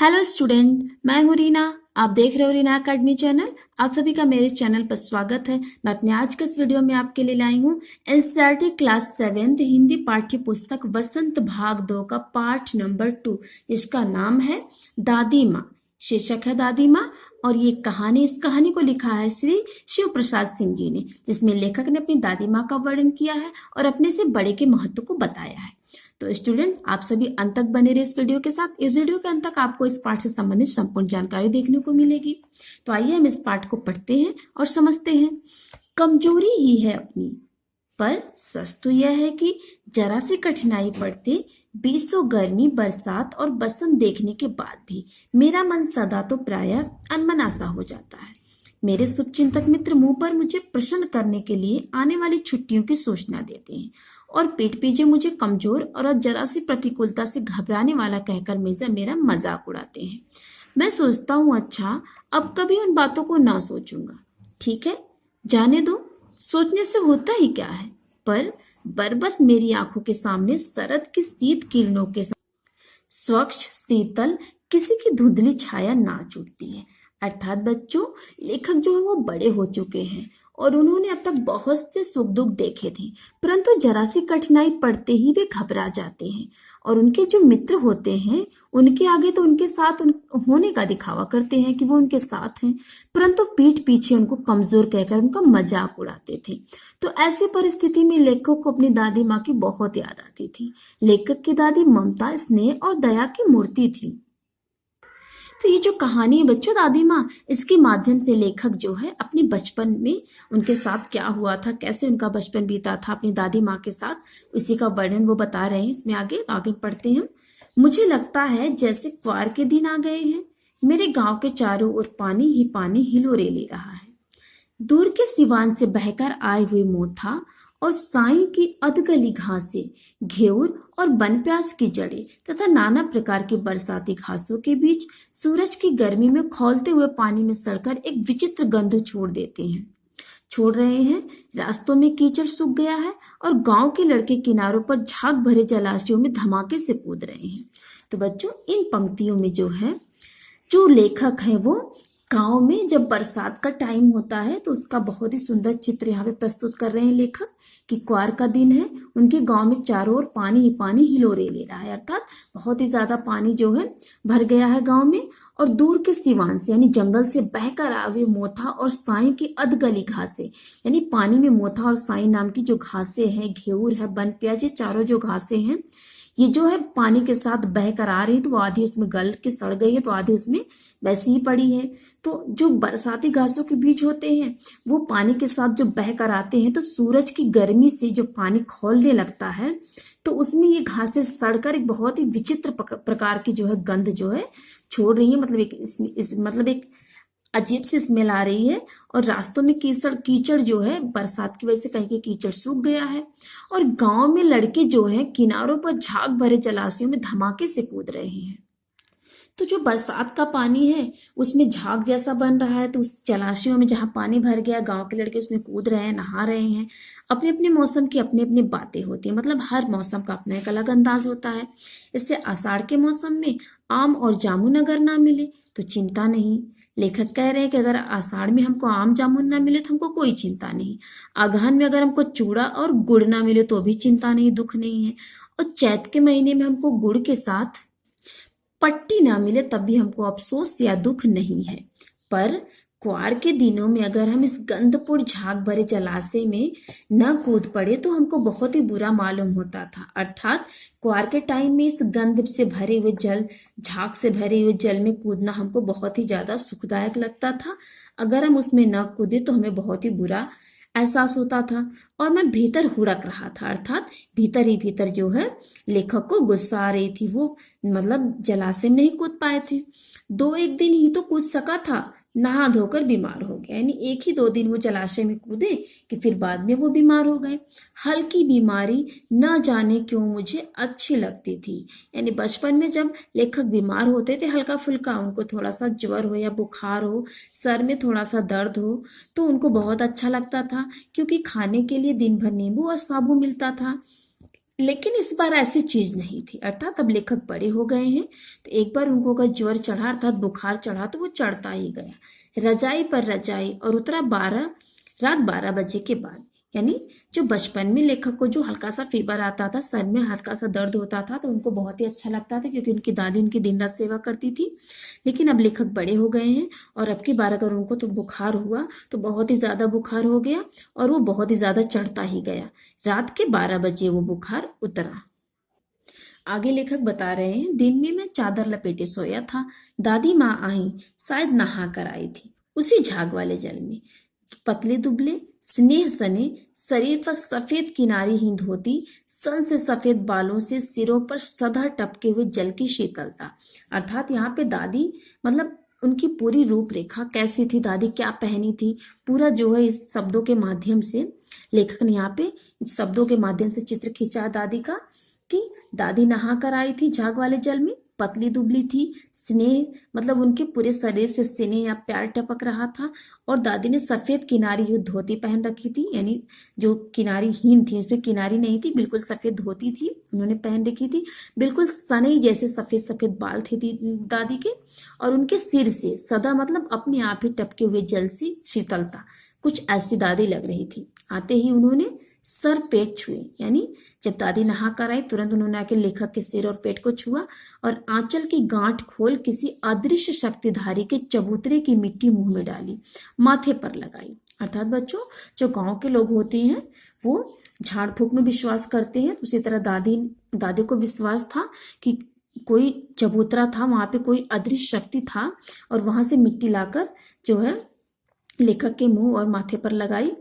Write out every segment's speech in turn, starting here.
Hello student, मैं हूँ रीना। आप देख रहे हो रीना अकेडमी चैनल। आप सभी का मेरे चैनल पर स्वागत है। मैं अपने आज के इस वीडियो में आपके लिए लाई हूँ एनसीईआरटी क्लास 7 हिंदी पाठ्य पुस्तक वसंत भाग 2 का पाठ नंबर 2, जिसका नाम है दादी माँ। शीर्षक है दादी माँ। और ये कहानी, इस कहानी को लिखा है श्री शिव प्रसाद सिंह जी ने, जिसमें लेखक ने अपनी दादी माँ का वर्णन किया है और अपने से बड़े के महत्व को बताया है। तो स्टूडेंट, आप सभी अंत तक बने रहे इस वीडियो के साथ। इस वीडियो के अंत तक आपको इस पाठ से संबंधित संपूर्ण जानकारी देखने को मिलेगी। तो आइए हम इस पाठ को पढ़ते हैं और समझते हैं। कमजोरी ही है अपनी, पर सच तो यह है कि जरा सी कठिनाई पड़ते, बीसों गर्मी, बरसात और बसंत देखने के बाद भी मेरा मन सदा तो प्रायः अनमना सा हो जाता है। मेरे शुभचिंतक मित्र मुंह पर मुझे प्रसन्न करने के लिए आने वाली छुट्टियों की सूचना देते हैं और पीठ पीछे मुझे कमजोर और जरा सी प्रतिकूलता से घबराने वाला कहकर मेरा मजाक उड़ाते हैं। मैं सोचता हूँ, अच्छा अब कभी उन बातों को ना सोचूंगा। ठीक है, जाने दो, सोचने से होता ही क्या है। पर बरबस मेरी आंखों के सामने शरद की शीत किरणों के स्वच्छ शीतल किसी की धुंधली छाया नाच उठती है। अर्थात बच्चों, लेखक जो है वो बड़े हो चुके हैं और उन्होंने अब तक बहुत से सुख दुख देखे थे, परंतु जरा सी कठिनाई पड़ते ही वे घबरा जाते हैं और उनके जो मित्र होते हैं उनके आगे तो उनके साथ होने का दिखावा करते हैं कि वो उनके साथ हैं, परंतु पीठ पीछे उनको कमजोर कहकर उनका मजाक उड़ाते थे। तो ऐसी परिस्थिति में लेखक को अपनी दादी माँ की बहुत याद आती थी। लेखक की दादी ममता, स्नेह और दया की मूर्ति थी। तो ये जो कहानी है बच्चों, दादी माँ, इसके माध्यम से लेखक जो है अपनी बचपन में उनके साथ क्या हुआ था, कैसे उनका बचपन बीता था अपनी दादी माँ के साथ, इसी का वर्णन वो बता रहे हैं। इसमें आगे पढ़ते हैं। मुझे लगता है जैसे क्वार के दिन आ गए हैं। मेरे गांव के चारों ओर पानी ही पानी हिलोरे ले रहा है। दूर के सिवान से बहकर आए हुए मोथा और साई की अधगली घासें, घेवर और बनप्याज की जड़ें तथा नाना प्रकार के बरसाती घासों के बीच सूरज की गर्मी में खौलते हुए पानी में सड़कर एक विचित्र गंध छोड़ रहे हैं। रास्तों में कीचड़ सूख गया है और गांव के लड़के किनारों पर झाग भरे जलाशयों में धमाके से कूद रहे हैं। तो बच्चों, इन पंक्तियों में जो है, जो लेखक है वो गांव में जब बरसात का टाइम होता है तो उसका बहुत ही सुंदर चित्र यहाँ पे प्रस्तुत कर रहे हैं लेखक कि क्वार का दिन है। उनके गांव में चारों ओर पानी ही पानी हिलोरे ले रहा है, अर्थात बहुत ही ज्यादा पानी जो है भर गया है गांव में। और दूर के सिवान से यानी जंगल से बहकर आए हुए मोथा और साई की अधगली घासें, यानी पानी में मोथा और साई नाम की जो घासें हैं, घेवर है, बनप्याज, ये चारों जो घासें हैं, ये जो है पानी के साथ बह कर आ रही है, तो वो आधी उसमें गल के सड़ गई है, तो आधी उसमें वैसी ही पड़ी है। तो जो बरसाती घासों के बीज होते हैं वो पानी के साथ जो बह कर आते हैं, तो सूरज की गर्मी से जो पानी खौलने लगता है तो उसमें ये घासें सड़कर एक बहुत ही विचित्र प्रकार की जो है गंध जो है छोड़ रही है। मतलब एक अजीब सी स्मेल आ रही है। और रास्तों में कीचड़ जो है, बरसात की वजह से कहीं के कीचड़ सूख गया है और गांव में लड़के जो है किनारों पर झाग भरे जलाशयों में धमाके से कूद रहे हैं। तो जो बरसात का पानी है उसमें झाग जैसा बन रहा है, तो उस जलाशयों में जहाँ पानी भर गया, गांव के लड़के उसमें कूद रहे हैं, नहा रहे हैं। अपने अपने मौसम की अपनी अपनी बातें होती हैं, मतलब हर मौसम का अपना एक अलग अंदाज होता है। इससे आषाढ़ के मौसम में आम और जामुन अगर ना मिले तो चिंता नहीं। लेखक कह रहे हैं कि अगर आषाढ़ में हमको आम जामुन ना मिले तो हमको कोई चिंता नहीं। अगहन में अगर हमको चूड़ा और गुड़ ना मिले तो भी चिंता नहीं, दुख नहीं है। और चैत के महीने में हमको गुड़ के साथ पट्टी ना मिले तब भी हमको अफसोस या दुख नहीं है। पर क्वार के दिनों में अगर हम इस गंधपुर झाग भरे जलाशय में न कूद पड़े तो हमको बहुत ही बुरा मालूम होता था। अर्थात क्वार के टाइम में इस गंध से भरे हुए जल, झाग से भरे हुए जल में कूदना हमको बहुत ही ज्यादा सुखदायक लगता था। अगर हम उसमें न कूदे तो हमें बहुत ही बुरा एहसास होता था और मैं भीतर हुड़क रहा था। अर्थात भीतर ही भीतर जो है लेखक को गुस्सा आ रही थी। वो मतलब जलाशय में नहीं कूद पाए थे, 2-1 दिन ही तो कूद सका था, नहा धोकर बीमार हो गया। यानी 1 ही 2 दिन वो जलाशय में कूदे कि फिर बाद में वो बीमार हो गए। हल्की बीमारी न जाने क्यों मुझे अच्छी लगती थी। यानी बचपन में जब लेखक बीमार होते थे, हल्का फुल्का उनको थोड़ा सा ज्वर हो या बुखार हो, सर में थोड़ा सा दर्द हो, तो उनको बहुत अच्छा लगता था, क्योंकि खाने के लिए दिन भर नींबू और साबु मिलता था। लेकिन इस बार ऐसी चीज नहीं थी, अर्थात अब लेखक बड़े हो गए हैं तो एक बार उनको अगर ज्वर चढ़ा अर्थात बुखार चढ़ा तो वो चढ़ता ही गया, रजाई पर रजाई, और उतरा रात 12 बजे के बाद। यानी जो बचपन में लेखक को जो हल्का सा फीवर आता था, सर में हल्का सा दर्द होता था, तो उनको बहुत ही अच्छा लगता था क्योंकि उनकी दादी उनकी दिन रात सेवा करती थी। लेकिन अब लेखक बड़े हो गए हैं और अब की बार अगर उनको तो बुखार हुआ तो बहुत ही ज्यादा बुखार हो गया और वो बहुत ही ज्यादा चढ़ता ही गया। रात के 12 बजे वो बुखार उतरा। आगे लेखक बता रहे हैं, दिन में मैं चादर लपेटे सोया था, दादी माँ आई, शायद नहा कर आई थी उसी झाग वाले जल में। पतले दुबले, स्नेह सने शरीर पर सफेद किनारीहीन धोती, सन से सफेद बालों से सिरों पर सदा टपके हुए जल की शीतलता। अर्थात यहाँ पे दादी मतलब उनकी पूरी रूपरेखा कैसी थी, दादी क्या पहनी थी, पूरा जो है इस शब्दों के माध्यम से लेखक ने यहाँ पे इस शब्दों के माध्यम से चित्र खींचा दादी का, कि दादी नहा कर आई थी झाग वाले जल में, पतली दुबली थी, स्नेह मतलब उनके पूरे शरीर से स्नेह या प्यार टपक रहा था, और दादी ने सफेद किनारी हुई धोती पहन रखी थी, यानी जो किनारीहीन थी, इसमें किनारी नहीं थी, बिल्कुल सफेद धोती थी उन्होंने पहन रखी थी, बिल्कुल सनई जैसे सफेद सफेद बाल थे दादी के, और उनके सिर से सदा मतलब अपने आप ही टपके हुए जल सी शीतलता, कुछ ऐसी दादी लग रही थी। आते ही उन्होंने सर पेट छुए, यानी जब दादी नहा कर आई तुरंत उन्होंने आके लेखक के सिर और पेट को छुआ और आंचल की गांठ खोल किसी अदृश्य शक्तिधारी के चबूतरे की मिट्टी मुंह में डाली, माथे पर लगाई। अर्थात बच्चों, जो गांव के लोग होते हैं वो झाड़ फूक में विश्वास करते हैं, उसी तरह दादी को विश्वास था कि कोई चबूतरा था, वहां पे कोई अदृश्य शक्ति था, और वहां से मिट्टी लाकर जो है लेखक के मुंह और माथे पर लगाई।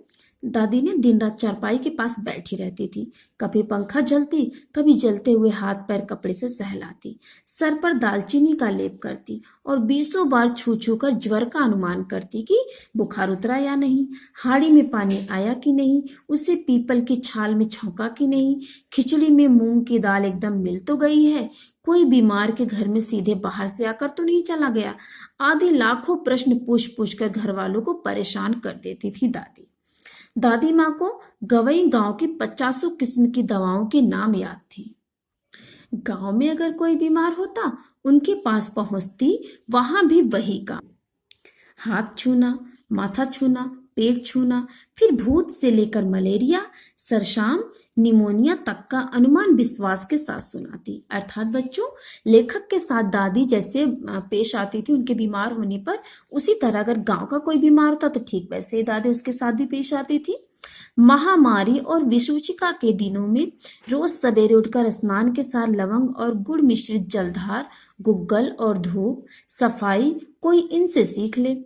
दादी ने दिन रात चारपाई के पास बैठी रहती थी, कभी पंखा जलती, कभी जलते हुए हाथ पैर कपड़े से सहलाती, सर पर दालचीनी का लेप करती और 20 बार छू छू कर ज्वर का अनुमान करती कि बुखार उतरा या नहीं, हाड़ी में पानी आया कि नहीं, उसे पीपल की छाल में छौंका कि नहीं, खिचड़ी में मूंग की दाल एकदम मिल तो गई है, कोई बीमार के घर में सीधे बाहर से आकर तो नहीं चला गया, आदि लाखों प्रश्न पूछ पूछ कर घर वालों को परेशान कर देती थी दादी माँ को गवई गांव की 50 किस्म की दवाओं के नाम याद थे। गांव में अगर कोई बीमार होता उनके पास पहुंचती, वहां भी वही काम, हाथ छूना, माथा छूना, पेट छूना, फिर भूत से लेकर मलेरिया, सरशाम, निमोनिया तक का अनुमान विश्वास के साथ सुनाती। अर्थात बच्चों, लेखक के साथ दादी जैसे पेश आती थी उनके बीमार होने पर, उसी तरह अगर गांव का कोई बीमार होता तो ठीक वैसे ही दादी उसके साथ भी पेश आती थी। महामारी और विषुचिका के दिनों में रोज सवेरे उठकर स्नान के साथ लवंग और गुड़ मिश्रित जलधार, गुग्गल और धूप, सफाई कोई इनसे सीख ले।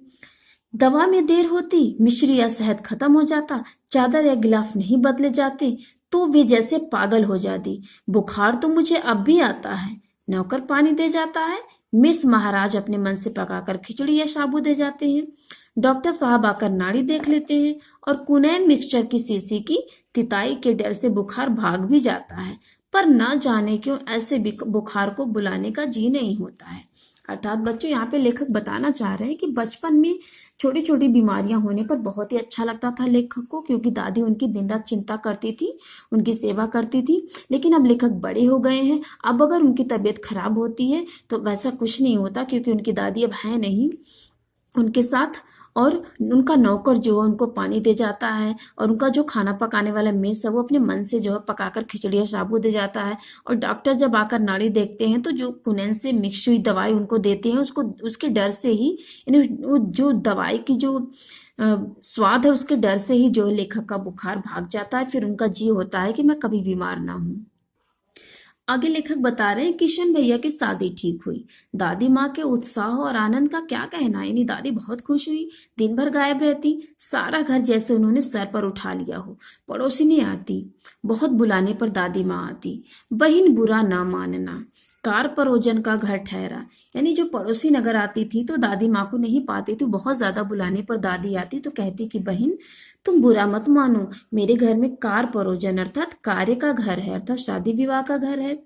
दवा में देर होती, मिश्री या शहद खत्म हो जाता, चादर या गिलाफ नहीं बदले जाते तो वे जैसे पागल हो जाती। बुखार तो मुझे अब भी आता है, नौकर पानी दे जाता है, मिस महाराज अपने मन से पकाकर खिचड़ी या साबू दे जाते हैं, डॉक्टर साहब आकर नाड़ी देख लेते हैं, और कुनैन मिक्सचर की शीशी की तिताई के डर से बुखार भाग भी जाता है, पर न जाने क्यों ऐसे बुखार को बुलाने का जी नहीं होता है। अर्थात बच्चों, यहाँ पे लेखक बताना चाह रहे हैं कि बचपन में छोटी छोटी बीमारियां होने पर बहुत ही अच्छा लगता था लेखक को, क्योंकि दादी उनकी दिन रात चिंता करती थी, उनकी सेवा करती थी। लेकिन अब लेखक बड़े हो गए हैं, अब अगर उनकी तबीयत खराब होती है तो वैसा कुछ नहीं होता, क्योंकि उनकी दादी अब है नहीं उनके साथ, और उनका नौकर जो है उनको पानी दे जाता है, और उनका जो खाना पकाने वाला मेस है वो अपने मन से जो है पकाकर खिचड़ी या साबू दे जाता है, और डॉक्टर जब आकर नाड़ी देखते हैं तो जो कुनैन से मिक्स हुई दवाई उनको देते हैं, उसको उसके डर से ही, यानी वो जो दवाई की जो स्वाद है उसके डर से ही जो लेखक का बुखार भाग जाता है, फिर उनका जी होता है कि मैं कभी बीमार ना हूं। आगे लेखक बता रहे हैं, किशन भैया की शादी ठीक हुई, दादी माँ के उत्साह और आनंद का क्या कहना है। यानी दादी बहुत खुश हुई, दिन भर गायब रहती, सारा घर जैसे उन्होंने सर पर उठा लिया हो, पड़ोसिनी आती, बहुत बुलाने पर दादी माँ आती, बहन बुरा ना मानना, कार परोजन का घर ठहरा। यानी जो पड़ोसी नगर आती थी तो दादी माँ को नहीं पाती थी, बहुत ज्यादा बुलाने पर दादी आती तो कहती कि बहन तुम बुरा मत मानो, मेरे घर में कार परोजन अर्थात कार्य का घर है, अर्थात शादी विवाह का घर है,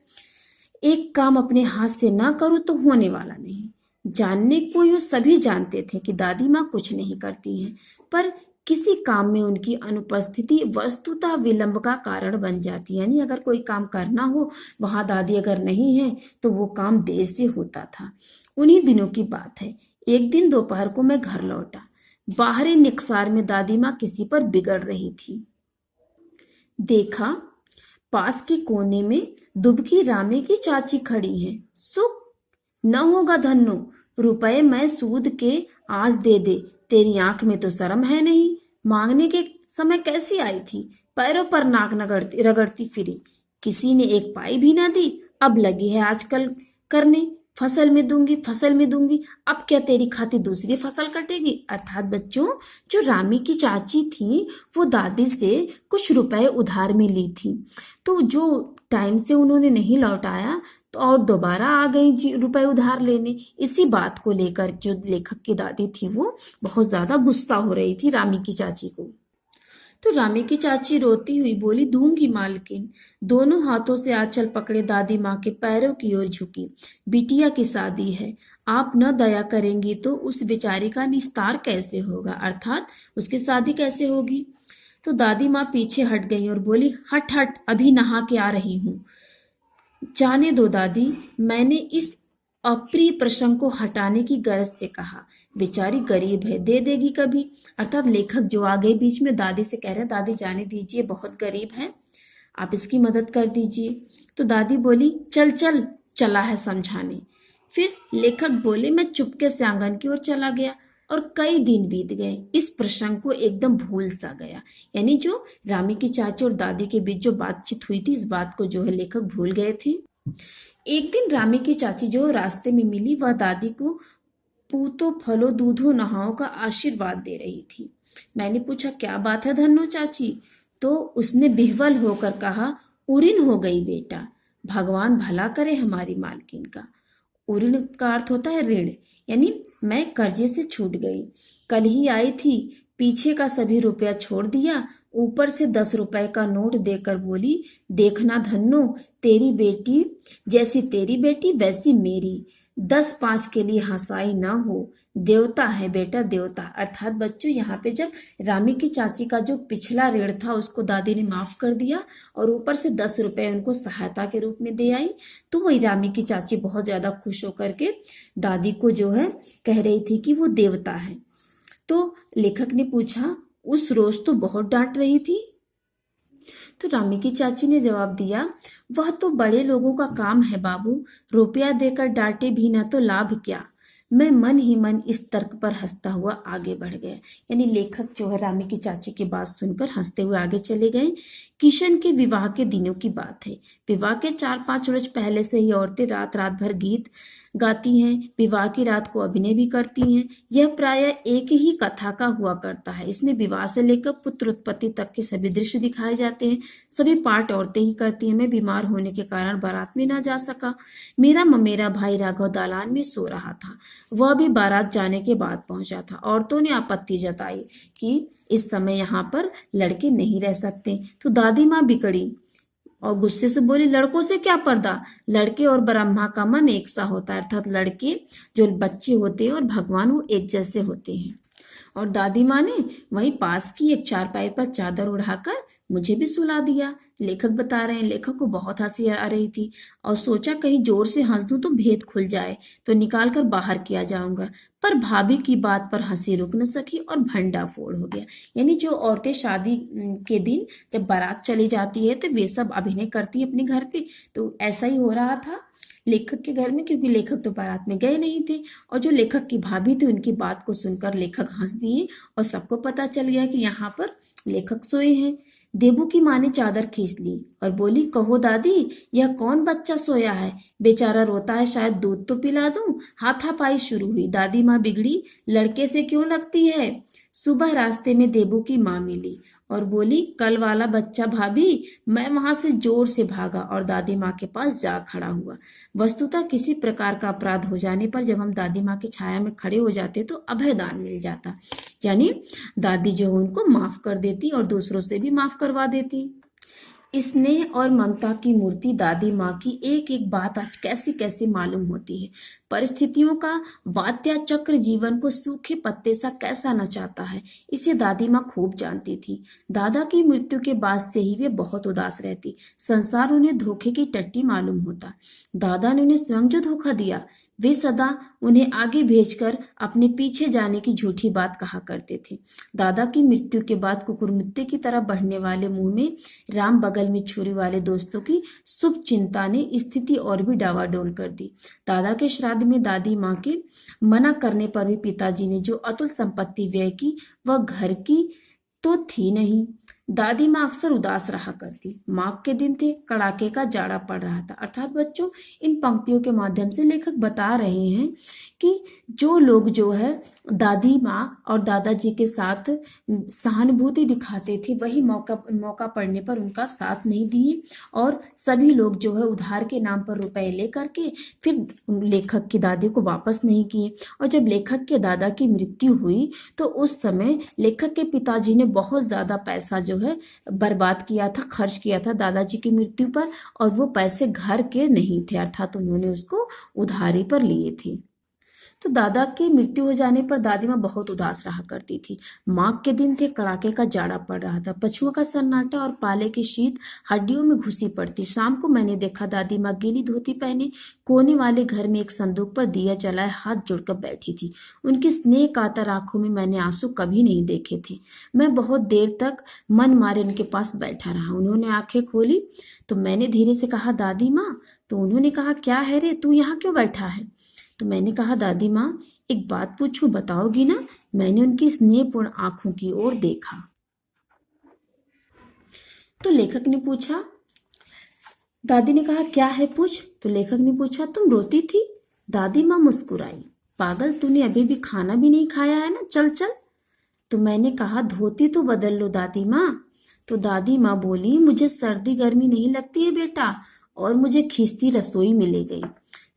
एक काम अपने हाथ से ना करूं तो होने वाला नहीं। जानने को यो सभी जानते थे कि दादी माँ कुछ नहीं करती हैं, पर किसी काम में उनकी अनुपस्थिति वस्तुतः विलंब का कारण बन जाती है। यानी अगर कोई काम करना हो, वहां दादी अगर नहीं है तो वो काम देर से होता था। उन्हीं दिनों की बात है। एक दिन दोपहर को मैं घर लौटा। बाहरी निकसार में दादी माँ किसी पर बिगड़ रही थी। देखा, पास के कोने में दुबकी रामे की चाची खड़ी है। सुख न होगा धन्नो, रुपए मैं सूद के आज दे दे, तेरी आंख में तो शर्म है नहीं। मांगने के समय कैसी आई थी, पैरों पर नाक रगड़ती फिरी। किसी ने एक पाई भी ना दी, अब लगी है आजकल करने, फसल में दूंगी, फसल में दूंगी। अब क्या तेरी खातिर दूसरी फसल कटेगी। अर्थात बच्चों, जो रामी की चाची थी वो दादी से कुछ रुपए उधार में ली थी, तो जो टाइम से उन्होंने नहीं लौटाया तो और दोबारा आ गई रुपए उधार लेने। इसी बात को लेकर जो लेखक की दादी थी वो बहुत ज्यादा गुस्सा हो रही थी रामी की चाची को। तो रामी की चाची रोती हुई बोली, दूंगी मालकिन। दोनों हाथों से आंचल पकड़े दादी माँ के पैरों की ओर झुकी। बिटिया की शादी है, आप न दया करेंगी तो उस बेचारी का निस्तार कैसे होगा, अर्थात उसकी शादी कैसे होगी। तो दादी माँ पीछे हट गई और बोली, हट हट, अभी नहा के आ रही हूँ। जाने दो दादी, मैंने इस अप्रिय प्रसंग को हटाने की गरज से कहा। बेचारी गरीब है, दे देगी कभी। अर्थात लेखक जो आ गए बीच में दादी से कह रहे हैं, दादी जाने दीजिए, बहुत गरीब है, आप इसकी मदद कर दीजिए। तो दादी बोली, चल चल, चला है समझाने। फिर लेखक बोले, मैं चुपके से आंगन की ओर चला गया और कई दिन बीत गए। इस प्रसंग को एकदम भूल सा गया। यानी जो रामी की चाची और दादी के बीच जो बातचीत हुई थी, इस बात को जो है लेखक भूल गए थे। एक दिन रामी की चाची जो रास्ते में मिली, वह दादी को पूतो फलो दूधो नहाओ का आशीर्वाद दे रही थी। मैंने पूछा, क्या बात है धन्नो चाची। तो उसने बिहवल होकर कहा, उरिन हो गई बेटा, भगवान भला करे हमारी मालकिन का। उरिन का अर्थ होता है ऋण, यानी मैं कर्जे से छूट गई। कल ही आई थी, पीछे का सभी रुपया छोड़ दिया, ऊपर से 10 रुपए का नोट देकर बोली, देखना धन्नो, तेरी बेटी जैसी तेरी बेटी वैसी मेरी, 10-5 के लिए हंसाई ना हो, देवता है बेटा देवता। अर्थात बच्चों, यहाँ पे जब रामी की चाची का जो पिछला ऋण था उसको दादी ने माफ कर दिया और ऊपर से 10 रुपए उनको सहायता के रूप में दे आई, तो वही रामी की चाची बहुत ज्यादा खुश होकर के दादी को जो है कह रही थी कि वो देवता है। तो लेखक ने पूछा, उस रोज तो बहुत डांट रही थी। तो रामी की चाची ने जवाब दिया, वह तो बड़े लोगों का काम है बाबू, रुपया देकर डांटे भी ना तो लाभ क्या। मैं मन ही मन इस तर्क पर हंसता हुआ आगे बढ़ गया। यानी लेखक जो है रामी की चाची की बात सुनकर हंसते हुए आगे चले गए। किशन के विवाह के दिनों की बात है। विवाह के 4-5 रोज पहले से ही औरतें रात रात भर गीत गाती हैं, विवाह की रात को अभिनय भी करती हैं। यह प्राय एक ही कथा का हुआ करता है। इसमें विवाह से लेकर पुत्र उत्पत्ति तक के सभी दृश्य दिखाए जाते हैं। सभी पार्ट औरतें ही करती हैं। मैं बीमार होने के कारण बारात में ना जा सका। मेरा ममेरा भाई राघव दालान में सो रहा था, वह भी बारात जाने के बाद पहुंचा था। औरतों ने आपत्ति जताई कि इस समय यहाँ पर लड़के नहीं रह सकते। तो दादी माँ बिगड़ी और गुस्से से बोली, लड़कों से क्या पर्दा, लड़के और ब्रह्मा का मन एक सा होता है। अर्थात लड़के जो बच्चे होते हैं और भगवान वो एक जैसे होते हैं। और दादी माँ ने वहीं पास की एक चारपाई पर चादर उड़ाकर मुझे भी सुला दिया। लेखक बता रहे हैं, लेखक को बहुत हंसी आ रही थी और सोचा कहीं जोर से हंस दूं तो भेद खुल जाए, तो निकाल कर बाहर किया जाऊंगा। पर भाभी की बात पर हंसी रुक न सकी और भंडा फोड़ हो गया। यानी जो औरतें शादी के दिन जब बारात चली जाती है तो वे सब अभिनय करती है अपने घर पे, तो ऐसा ही हो रहा था लेखक के घर में, क्योंकि लेखक तो बारात में गए नहीं थे। और जो लेखक की भाभी थी उनकी बात को सुनकर लेखक हंस दिए और सबको पता चल गया कि यहाँ पर लेखक सोए हैं। देबू की माँ ने चादर खींच ली और बोली, कहो दादी, यह कौन बच्चा सोया है, बेचारा रोता है, शायद दूध तो पिला दूं। हाथापाई शुरू हुई। दादी माँ बिगड़ी, लड़के से क्यों लगती है। सुबह रास्ते में देबू की माँ मिली और बोली, कल वाला बच्चा भाभी। मैं वहां से जोर से भागा और दादी माँ के पास जा खड़ा हुआ। वस्तुतः किसी प्रकार का अपराध हो जाने पर जब हम दादी माँ की छाया में खड़े हो जाते तो अभयदान मिल जाता, यानी दादी जो उनको माफ कर देती और दूसरों से भी माफ करवा देती। स्नेह और ममता की मूर्ति दादी माँ की एक एक बात आज कैसी कैसी मालूम होती है। परिस्थितियों का वात्या चक्र जीवन को सूखे पत्ते सा कैसा नचाता है, इसे दादी माँ खूब जानती थी। दादा की मृत्यु के बाद से ही वे बहुत उदास रहती। संसार उन्हें धोखे की टट्टी मालूम होता। दादा ने उन्हें स्वयं जो धोखा दिया, वे सदा उन्हें आगे भेजकर अपने पीछे जाने की झूठी बात कहा करते थे। दादा की मृत्यु के बाद कुकुरमुत्ते की तरह बढ़ने वाले मुंह में राम बगल में छुरी वाले दोस्तों की शुभ चिंता ने स्थिति और भी डावाडोल कर दी। दादा के श्राद्ध में दादी माँ के मना करने पर भी पिताजी ने जो अतुल संपत्ति व्यय की, वह घर की तो थी नहीं। दादी माँ अक्सर उदास रहा करती। माघ के दिन थे, कड़ाके का जाड़ा पड़ रहा था। अर्थात बच्चों, इन पंक्तियों के माध्यम से लेखक बता रहे हैं कि जो लोग जो है दादी माँ और दादाजी के साथ सहानुभूति दिखाते थे, वही मौका पड़ने पर उनका साथ नहीं दिए और सभी लोग जो है उधार के नाम पर रुपए लेकर के फिर लेखक की दादी को वापस नहीं किए। और जब लेखक के दादा की मृत्यु हुई तो उस समय लेखक के पिताजी ने बहुत ज्यादा पैसा जो है बर्बाद किया था, खर्च किया था दादाजी की मृत्यु पर, और वो पैसे घर के नहीं थे, अर्थात उन्होंने उसको उधारी पर लिए थे। तो दादा की मृत्यु हो जाने पर दादी माँ बहुत उदास रहा करती थी। माघ के दिन थे, कड़ाके का जाड़ा पड़ रहा था। पछुआ का सन्नाटा और पाले की शीत हड्डियों में घुसी पड़ती। शाम को मैंने देखा दादी माँ गीली धोती पहने कोने वाले घर में एक संदूक पर दिया जलाए हाथ जोड़कर बैठी थी। उनकी स्नेह कातर आंखों में मैंने आंसू कभी नहीं देखे थे। मैं बहुत देर तक मन मारे उनके पास बैठा रहा। उन्होंने आंखें खोली तो मैंने धीरे से कहा, दादी माँ। तो उन्होंने कहा, क्या है रे, तू यहाँ क्यों बैठा है? तो मैंने कहा, दादी माँ एक बात पूछूं, बताओगी ना? मैंने उनकी स्नेहपूर्ण आंखों की ओर देखा। तो लेखक ने पूछा, दादी ने कहा, क्या है पूछ? तो लेखक ने पूछा, तुम रोती थी? दादी माँ मुस्कुराई, पागल, तूने अभी भी खाना भी नहीं खाया है ना, चल चल। तो मैंने कहा, धोती तो बदल लो दादी माँ। तो दादी माँ बोली, मुझे सर्दी गर्मी नहीं लगती है बेटा, और मुझे खींचती रसोई मिले गई।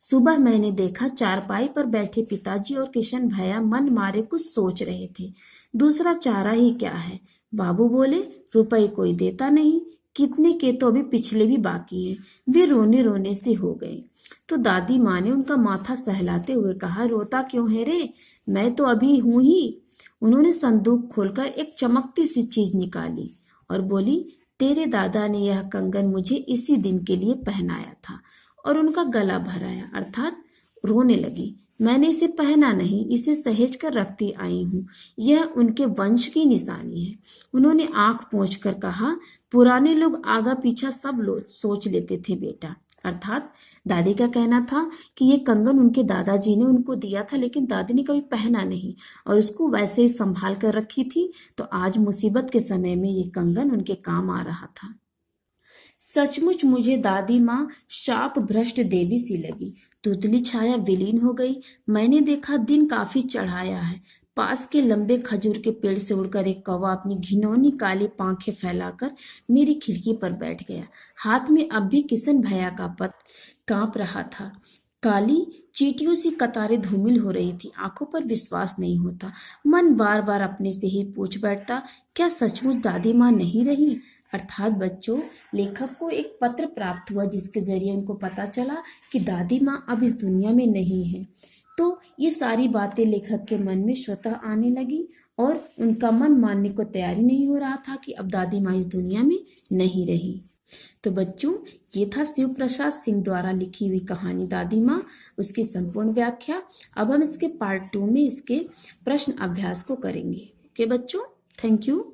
सुबह मैंने देखा चारपाई पर बैठे पिताजी और किशन भैया मन मारे कुछ सोच रहे थे। दूसरा चारा ही क्या है। बाबू बोले, रुपए कोई देता नहीं, कितने के तो अभी पिछले भी बाकी हैं। वे रोने रोने से हो गए। तो दादी माँ ने उनका माथा सहलाते हुए कहा, रोता क्यों है रे, मैं तो अभी हूं ही। उन्होंने संदूक खोलकर एक चमकती सी चीज निकाली और बोली, तेरे दादा ने यह कंगन मुझे इसी दिन के लिए पहनाया था। और उनका गला भराया, अर्थात रोने लगी। मैंने इसे पहना नहीं, इसे सहेज कर रखती आई हूँ। यह उनके वंश की निशानी है। उन्होंने आंख पोंछकर कहा, पुराने लोग आगा पीछा सब लोग सोच लेते थे बेटा। अर्थात दादी का कहना था कि ये कंगन उनके दादाजी ने उनको दिया था, लेकिन दादी ने कभी पहना नहीं और उसको वैसे ही संभाल कर रखी थी। तो आज मुसीबत के समय में ये कंगन उनके काम आ रहा था। सचमुच मुझे दादी माँ शाप भ्रष्ट देवी सी लगी। धुंधली छाया विलीन हो गई। मैंने देखा दिन काफी चढ़ाया है। पास के लंबे खजूर के पेड़ से उड़कर एक कौवा अपनी घिनौनी काली पांखें फैलाकर मेरी खिड़की पर बैठ गया। हाथ में अब भी किशन भैया का पत्र कांप रहा था। काली चींटियों सी कतारें धूमिल हो रही थी। आंखों पर विश्वास नहीं होता। मन बार बार अपने से ही पूछ बैठता, क्या सचमुच दादी माँ नहीं रही? अर्थात बच्चों, लेखक को एक पत्र प्राप्त हुआ जिसके जरिए उनको पता चला कि दादी माँ अब इस दुनिया में नहीं है। तो ये सारी बातें लेखक के मन में स्वतः आने लगी और उनका मन मानने को तैयारी नहीं हो रहा था कि अब दादी माँ इस दुनिया में नहीं रही। तो बच्चों, ये था शिव प्रसाद सिंह द्वारा लिखी हुई कहानी दादी माँ, उसकी संपूर्ण व्याख्या। अब हम इसके पार्ट 2 में इसके प्रश्न अभ्यास को करेंगे। ओके बच्चों, थैंक यू।